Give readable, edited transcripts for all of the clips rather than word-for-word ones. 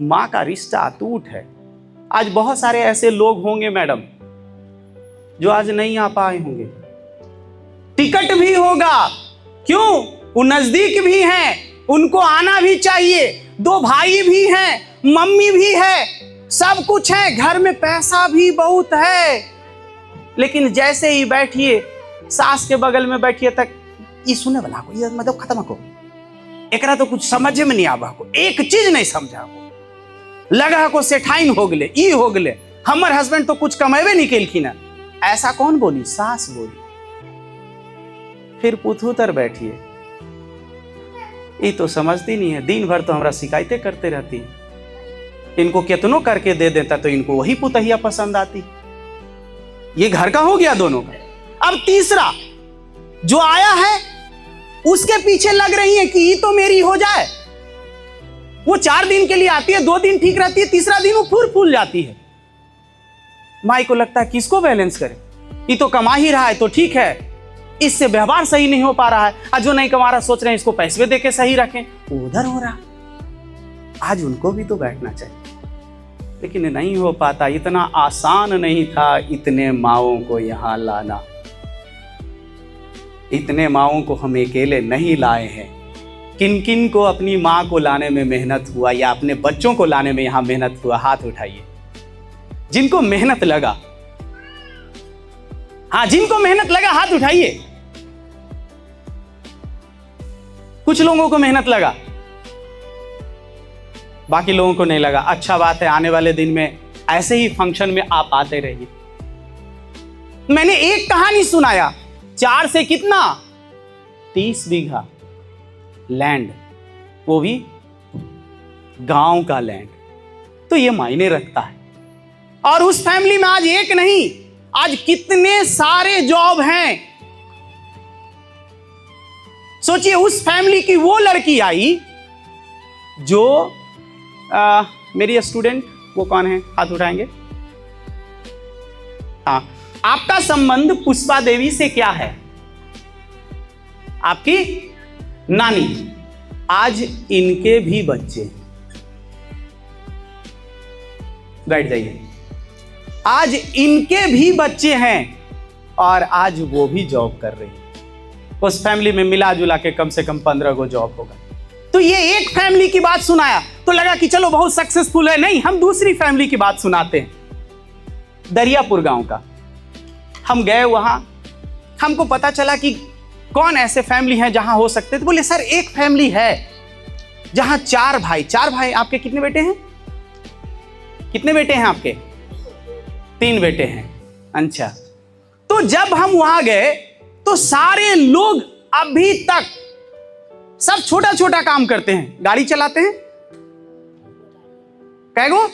माँ का रिश्ता अटूट है। आज बहुत सारे ऐसे लोग होंगे मैडम जो आज नहीं आ पाए होंगे, टिकट भी होगा, क्यों? वो नजदीक भी हैं, उनको आना भी चाहिए, 2 भाई भी हैं, मम्मी भी है, सब कुछ है, घर में पैसा भी बहुत है, लेकिन जैसे ही बैठिए सास के बगल में बैठिए तक ये सुने वाला को, ये मतलब खत्म को एकरा तो कुछ समझ में नहीं आवा को, एक चीज नहीं समझा को, लगा को सेठाइन हो गले, ई हो गले, हमर हस्बैंड तो कुछ कमेबे नहीं केलखिन। ऐसा कौन बोली? सास बोली। फिर पुथुतर बैठिए, ये तो समझती नहीं है, दिन भर तो हमरा शिकायतें करते रहती है, इनको कितनों करके दे देता तो इनको वही पुतहिया पसंद आती। ये घर का हो गया दोनों का। अब तीसरा जो आया है उसके पीछे लग रही है कि ये तो मेरी हो जाए। वो 4 दिन के लिए आती है, 2 दिन ठीक रहती है, तीसरा दिन वो फूल जाती है। माई को लगता है किसको बैलेंस करे, ये तो कमा ही रहा है तो ठीक है, इससे व्यवहार सही नहीं हो पा रहा है, और जो नहीं कमा रहा सोच रहे हैं इसको पैसे दे के सही रखें, उधर हो रहा। आज उनको भी तो बैठना चाहिए, लेकिन नहीं हो पाता। इतना आसान नहीं था इतने माओं को यहां लाना, इतने माओं को हम अकेले नहीं लाए हैं। किन किन को अपनी माँ को लाने में मेहनत हुआ या अपने बच्चों को लाने में यहां मेहनत हुआ, हाथ उठाइए जिनको मेहनत लगा। हाँ, जिनको मेहनत लगा हाथ उठाइए। कुछ लोगों को मेहनत लगा, बाकी लोगों को नहीं लगा। अच्छा बात है, आने वाले दिन में ऐसे ही फंक्शन में आप आते रहिए। मैंने एक कहानी सुनाया, 4 से कितना 30 बीघा लैंड, वो भी गांव का लैंड, तो ये मायने रखता है। और उस फैमिली में आज एक नहीं, आज कितने सारे जॉब हैं। सोचिए उस फैमिली की वो लड़की आई जो मेरी स्टूडेंट, वो कौन है, हाथ उठाएंगे? हाँ, आपका संबंध पुष्पा देवी से क्या है? आपकी नानी। आज इनके भी बच्चे, बैठ जाइए, आज इनके भी बच्चे हैं और आज वो भी जॉब कर रही है। उस फैमिली में मिला जुला के कम से कम 15 को जॉब होगा। तो ये एक फैमिली की बात सुनाया तो लगा कि चलो बहुत सक्सेसफुल है। नहीं, हम दूसरी फैमिली की बात सुनाते हैं, दरियापुर गांव का। हम गए वहां, हमको पता चला कि कौन ऐसे फैमिली हैं जहां हो सकते। तो बोले सर एक फैमिली है जहां 4 भाई। आपके कितने बेटे हैं? कितने बेटे हैं आपके? 3 बेटे हैं। अच्छा, तो जब हम वहां गए तो सारे लोग अभी तक सब छोटा छोटा काम करते हैं। गाड़ी चलाते हैं, कै गो?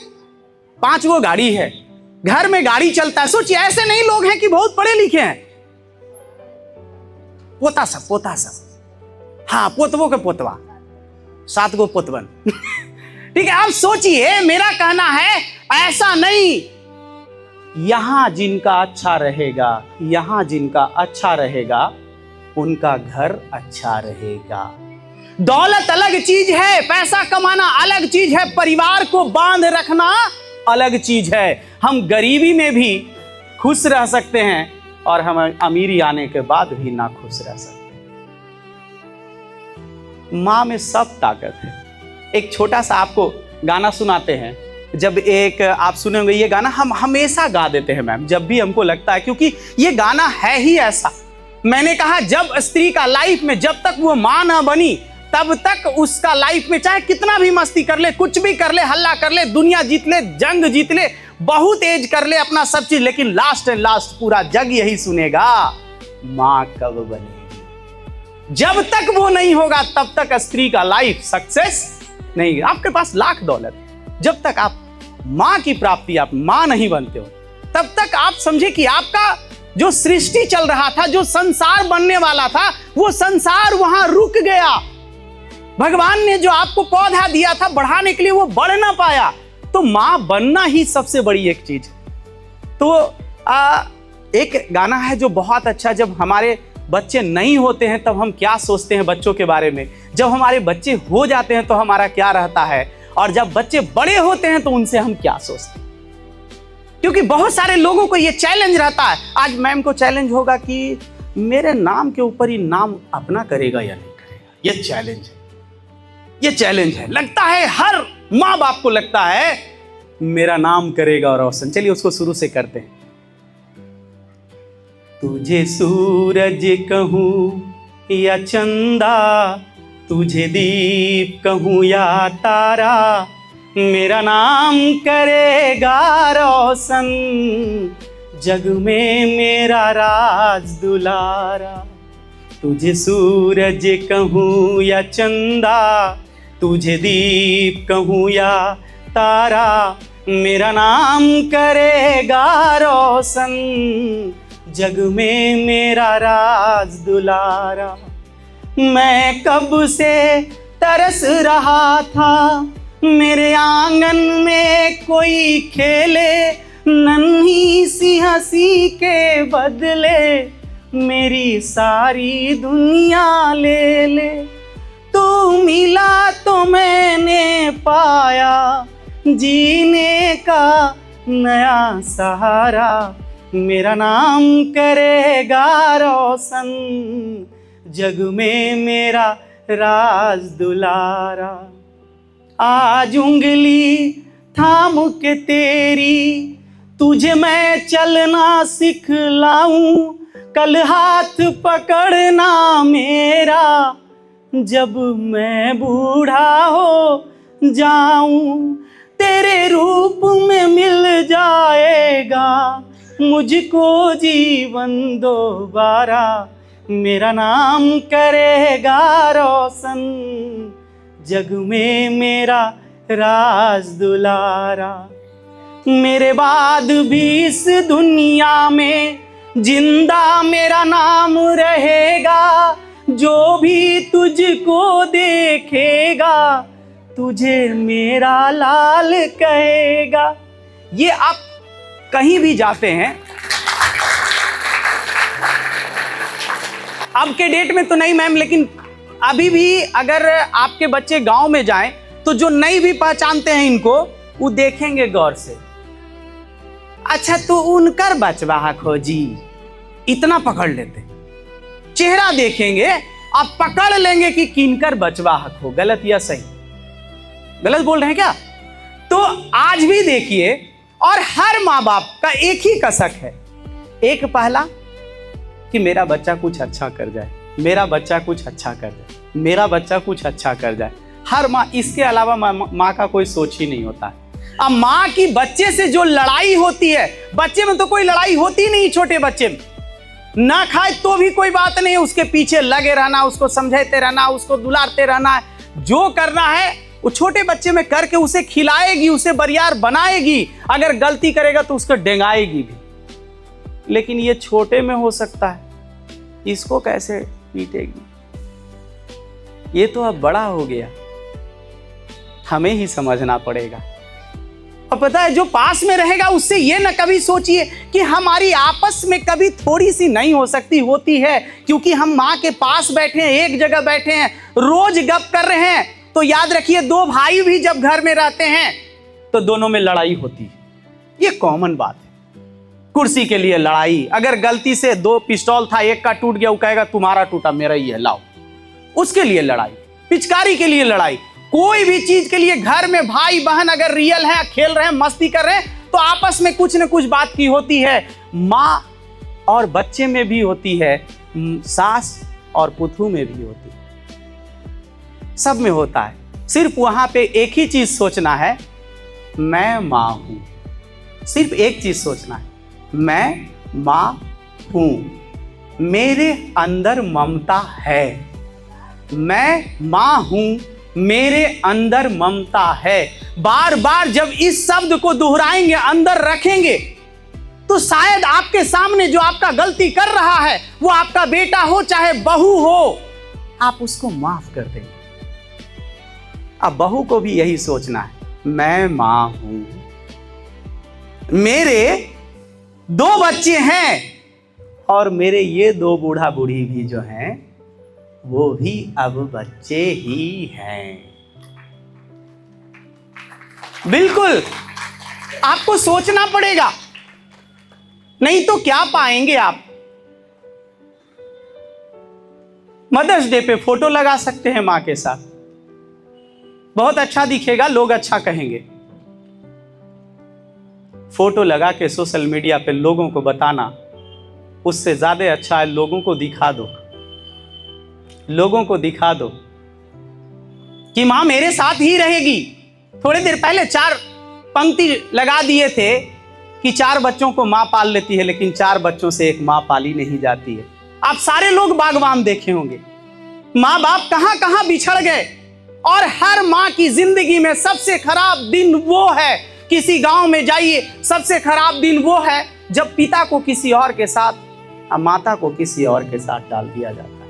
5 गो गाड़ी है, घर में गाड़ी चलता है। सोचिए, ऐसे नहीं लोग हैं कि बहुत पढ़े लिखे हैं। पोता सब, हाँ, पोतवों के पोतवा, 7 गो पोतवन। ठीक है, अब सोचिए, मेरा कहना है ऐसा नहीं। यहां जिनका अच्छा रहेगा, उनका घर अच्छा रहेगा। दौलत अलग चीज है, पैसा कमाना अलग चीज है, परिवार को बांध रखना अलग चीज है। हम गरीबी में भी खुश रह सकते हैं और हम अमीरी आने के बाद भी ना खुश रह सकते। मां में सब ताकत है। एक छोटा सा आपको गाना सुनाते हैं। जब एक आप सुने होंगे ये गाना, हम हमेशा गा देते हैं मैम, जब भी हमको लगता है, क्योंकि ये गाना है ही ऐसा। मैंने कहा जब स्त्री का लाइफ में जब तक वो मां ना बनी तब तक उसका लाइफ में चाहे कितना भी मस्ती कर ले, कुछ भी कर ले, हल्ला कर ले, दुनिया जीत ले, जंग जीत ले, बहुत एज कर ले, अपना सब चीज, लेकिन लास्ट पूरा जग यही सुनेगा, मां कब बनेगी। जब तक वो नहीं होगा तब तक स्त्री का लाइफ सक्सेस नहीं। आपके पास लाख दौलत, जब तक आप मां की प्राप्ति, आप मां नहीं बनते हो, तब तक आप समझे कि आपका जो सृष्टि चल रहा था, जो संसार बनने वाला था, वो संसार वहां रुक गया। भगवान ने जो आपको पौधा दिया था बढ़ाने के लिए, वो बढ़ ना पाया। तो मां बनना ही सबसे बड़ी एक चीज। तो एक गाना है जो बहुत अच्छा, जब हमारे बच्चे नहीं होते हैं तब हम क्या सोचते हैं बच्चों के बारे में, जब हमारे बच्चे हो जाते हैं तो हमारा क्या रहता है। और जब बच्चे बड़े होते हैं तो उनसे हम क्या सोचते हैं। क्योंकि बहुत सारे लोगों को यह चैलेंज रहता है। आज मैम को चैलेंज होगा कि मेरे नाम के ऊपर ही नाम अपना करेगा या नहीं करेगा। यह चैलेंज है, यह चैलेंज है। लगता है हर माँ बाप को लगता है मेरा नाम करेगा रोशन। चलिए उसको शुरू से करते हैं। तुझे सूरज कहूँ या चंदा, तुझे दीप कहूँ या तारा, मेरा नाम करेगा रोशन, जग में मेरा राज दुलारा। तुझे सूरज कहूँ या चंदा, तुझे दीप कहूँ या तारा, मेरा नाम करेगा रोशन, जग में मेरा राज दुलारा। मैं कब से तरस रहा था मेरे आंगन में कोई खेले, नन्ही सी हंसी के बदले मेरी सारी दुनिया ले ले। तू मिला तो मैंने पाया जीने का नया सहारा, मेरा नाम करेगा रोशन, जग में मेरा राज दुलारा। आज उंगली थाम के तेरी तुझे मैं चलना सिखलाऊं, कल हाथ पकड़ना मेरा जब मैं बूढ़ा हो जाऊं। तेरे रूप में मिल जाएगा मुझको जीवन दोबारा, मेरा नाम करेगा रोशन, जग में मेरा राज दुलारा। मेरे बाद भी इस दुनिया में जिंदा मेरा नाम रहेगा, जो भी तुझको देखेगा तुझे मेरा लाल कहेगा। ये आप कहीं भी जाते हैं, अब के डेट में तो नहीं मैम, लेकिन अभी भी अगर आपके बच्चे गांव में जाएं तो जो नहीं भी पहचानते हैं इनको, वो देखेंगे गौर से, अच्छा तो उनकर बचवा खोजी, इतना पकड़ लेते। चेहरा देखेंगे आप पकड़ लेंगे कि किनकर बचवा हो। गलत या सही? गलत बोल रहे हैं क्या? तो आज भी देखिए, और हर माँ बाप का एक ही कसक है, एक पहला कि मेरा बच्चा कुछ अच्छा कर जाए, मेरा बच्चा कुछ अच्छा कर जाए, मेरा बच्चा कुछ अच्छा कर जाए। हर माँ, इसके अलावा माँ का कोई सोच ही नहीं होता है। अब माँ की बच्चे से जो लड़ाई होती है, बच्चे में तो कोई लड़ाई होती नहीं, छोटे बच्चे में ना खाए तो भी कोई बात नहीं, उसके पीछे लगे रहना, उसको समझाते रहना, उसको दुलारते रहना, जो करना है वो छोटे बच्चे में करके उसे खिलाएगी, उसे बरियार बनाएगी। अगर गलती करेगा तो उसको डेंगाएगी भी। लेकिन ये छोटे में हो सकता है, इसको कैसे पीटेगी? ये तो अब बड़ा हो गया, हमें ही समझना पड़ेगा। और पता है, जो पास में रहेगा उससे ये ना कभी सोचिए कि हमारी आपस में कभी थोड़ी सी नहीं हो सकती, होती है। क्योंकि हम माँ के पास बैठे हैं, एक जगह बैठे हैं, रोज गप कर रहे हैं, तो याद रखिए दो भाई भी जब घर में रहते हैं तो दोनों में लड़ाई होती है। ये कॉमन बात है। कुर्सी के लिए लड़ाई, अगर गलती से दो पिस्तौल था, एक का टूट गया, वो कहेगा तुम्हारा टूटा, मेरा ही है, लाओ। उसके लिए लड़ाई, पिचकारी के लिए लड़ाई, कोई भी चीज के लिए घर में भाई बहन अगर रियल है, खेल रहे हैं, मस्ती कर रहे हैं, तो आपस में कुछ न कुछ बात की होती है। माँ और बच्चे में भी होती है, सास और पुतहू में भी होती है, सब में होता है। सिर्फ वहां पे एक ही चीज सोचना है, मैं माँ हूं। सिर्फ एक चीज सोचना है, मैं माँ हूं, मेरे अंदर ममता है। मैं माँ हूं, मेरे अंदर ममता है। बार बार जब इस शब्द को दोहराएंगे, अंदर रखेंगे, तो शायद आपके सामने जो आपका गलती कर रहा है, वो आपका बेटा हो चाहे बहू हो, आप उसको माफ कर देंगे। अब बहू को भी यही सोचना है, मैं माँ हूं, मेरे दो बच्चे हैं, और मेरे ये दो बूढ़ा बूढ़ी भी जो हैं वो भी अब बच्चे ही हैं। बिल्कुल आपको सोचना पड़ेगा, नहीं तो क्या पाएंगे आप। मदर्स डे पे फोटो लगा सकते हैं मां के साथ, बहुत अच्छा दिखेगा, लोग अच्छा कहेंगे। फोटो लगा के सोशल मीडिया पे लोगों को बताना, उससे ज्यादा अच्छा है लोगों को दिखा दो, लोगों को दिखा दो कि मां मेरे साथ ही रहेगी। थोड़ी देर पहले 4 पंक्ति लगा दिए थे कि 4 बच्चों को मां पाल लेती है, लेकिन 4 बच्चों से एक मां पाली नहीं जाती है। आप सारे लोग बागवान देखे होंगे, मां बाप कहां कहां बिछड़ गए, और हर मां की जिंदगी में सबसे खराब दिन वो है, किसी गांव में जाइए, सबसे खराब दिन वो है जब पिता को किसी और के साथ और माता को किसी और के साथ डाल दिया जाता है।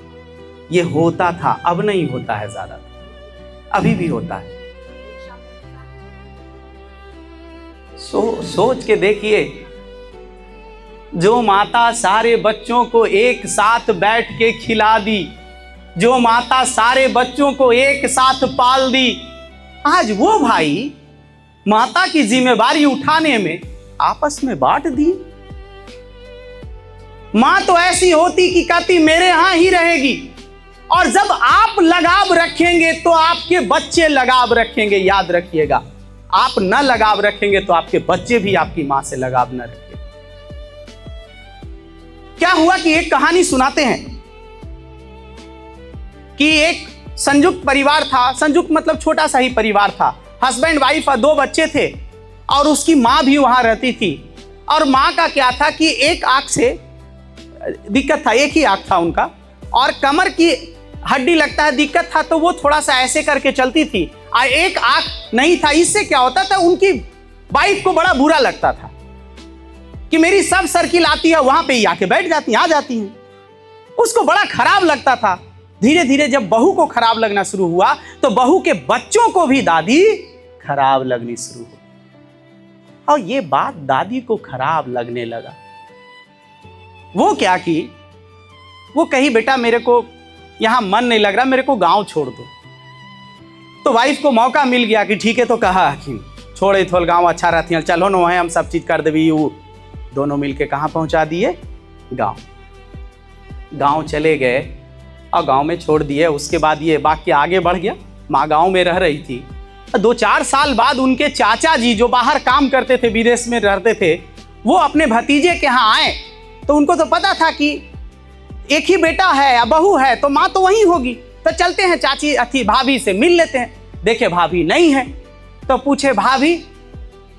ये होता था, अब नहीं होता है ज्यादा, अभी भी होता है। सोच के देखिए, जो माता सारे बच्चों को एक साथ बैठ के खिला दी, जो माता सारे बच्चों को एक साथ पाल दी, आज वो भाई माता की जिम्मेदारी उठाने में आपस में बांट दी। मां तो ऐसी होती कि कहती मेरे यहां ही रहेगी, और जब आप लगाव रखेंगे तो आपके बच्चे लगाव रखेंगे। याद रखिएगा, आप न लगाव रखेंगे तो आपके बच्चे भी आपकी मां से लगाव न रखेंगे। क्या हुआ कि एक कहानी सुनाते हैं कि एक संयुक्त परिवार था, संयुक्त मतलब छोटा सा ही परिवार था, हस्बैंड वाइफ और 2 बच्चे थे, और उसकी मां भी वहां रहती थी। और मां का क्या था कि एक आंख से दिक्कत था, एक ही आंख था उनका, और कमर की हड्डी लगता है दिक्कत था, तो वो थोड़ा सा ऐसे करके चलती थी, और एक आंख नहीं था। इससे क्या होता था, उनकी वाइफ को बड़ा बुरा लगता था कि मेरी सब सर्किल आती है वहां पे ही आके बैठ जाती हैं, आ जाती हैं। उसको बड़ा खराब लगता था। धीरे धीरे जब बहू को खराब लगना शुरू हुआ तो बहू के बच्चों को भी दादी खराब लगनी शुरू हुई, और ये बात दादी को खराब लगने लगा। वो क्या की, वो कही बेटा मेरे को यहां मन नहीं लग रहा, मेरे को गांव छोड़ दो। तो वाइफ को मौका मिल गया कि ठीक है, तो कहा कि छोड़े थोल गांव अच्छा रहती है, चलो न वहीं हम सब चीज कर देवी। दोनों मिलके कहां पहुंचा दिए, गांव चले गए और गांव में छोड़ दिए। उसके बाद ये बाकी आगे बढ़ गया, माँ गांव में रह रही थी। 2-4 साल बाद उनके चाचा जी जो बाहर काम करते थे, विदेश में रहते थे, वो अपने भतीजे के यहाँ आए। तो उनको तो पता था कि एक ही बेटा है या बहू है तो माँ तो वहीं होगी, तो चलते हैं चाची अथी भाभी से मिल लेते हैं। देखे भाभी नहीं है, तो पूछे भाभी,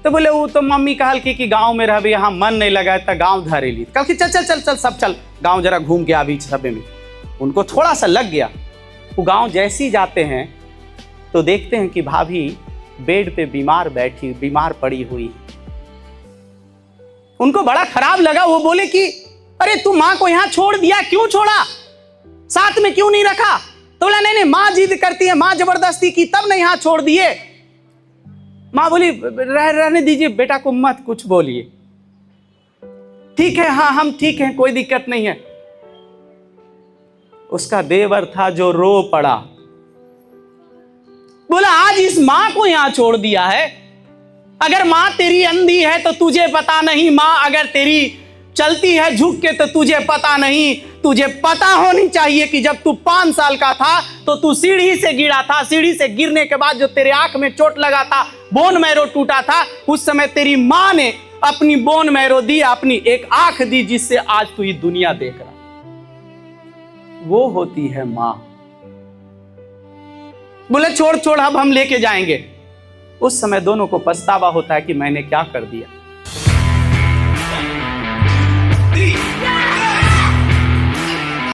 तो बोले वो तो मम्मी कहल कि गांव में रह, यहाँ मन नहीं लगा, तो गांव धरेली। कल की चल चल चल चल सब चल गांव जरा घूम के अभी सबे में। उनको थोड़ा सा लग गया। वो गांव जैसे ही जाते हैं तो देखते हैं कि भाभी बेड पे बीमार पड़ी हुई। उनको बड़ा खराब लगा। वो बोले कि अरे तू माँ को यहाँ छोड़ दिया, क्यों छोड़ा, साथ में क्यों नहीं रखा? तो बोला नहीं माँ जिद करती है, माँ जबरदस्ती की, तब नहीं यहाँ छोड़ दिए। माँ बोली रहने दीजिए बेटा को, मत कुछ बोलिए, ठीक है, हाँ हम ठीक हैं, कोई दिक्कत नहीं है। उसका देवर था जो रो पड़ा, बोला आज इस मां को यहां छोड़ दिया है। अगर मां तेरी अंधी है तो तुझे पता नहीं, मां अगर तेरी चलती है झुक के तो तुझे पता नहीं। तुझे पता होनी चाहिए कि जब तू 5 साल का था तो तू सीढ़ी से गिरा था, सीढ़ी से गिरने के बाद जो तेरे आंख में चोट लगा था, बोन मैरो टूटा था, उस समय तेरी मां ने अपनी बोन मैरो दी, अपनी एक आंख दी, जिससे आज तू ये दुनिया देख रहा। वो होती है मां। बोले छोड़ अब हम लेके जाएंगे। उस समय दोनों को पछतावा होता है कि मैंने क्या कर दिया।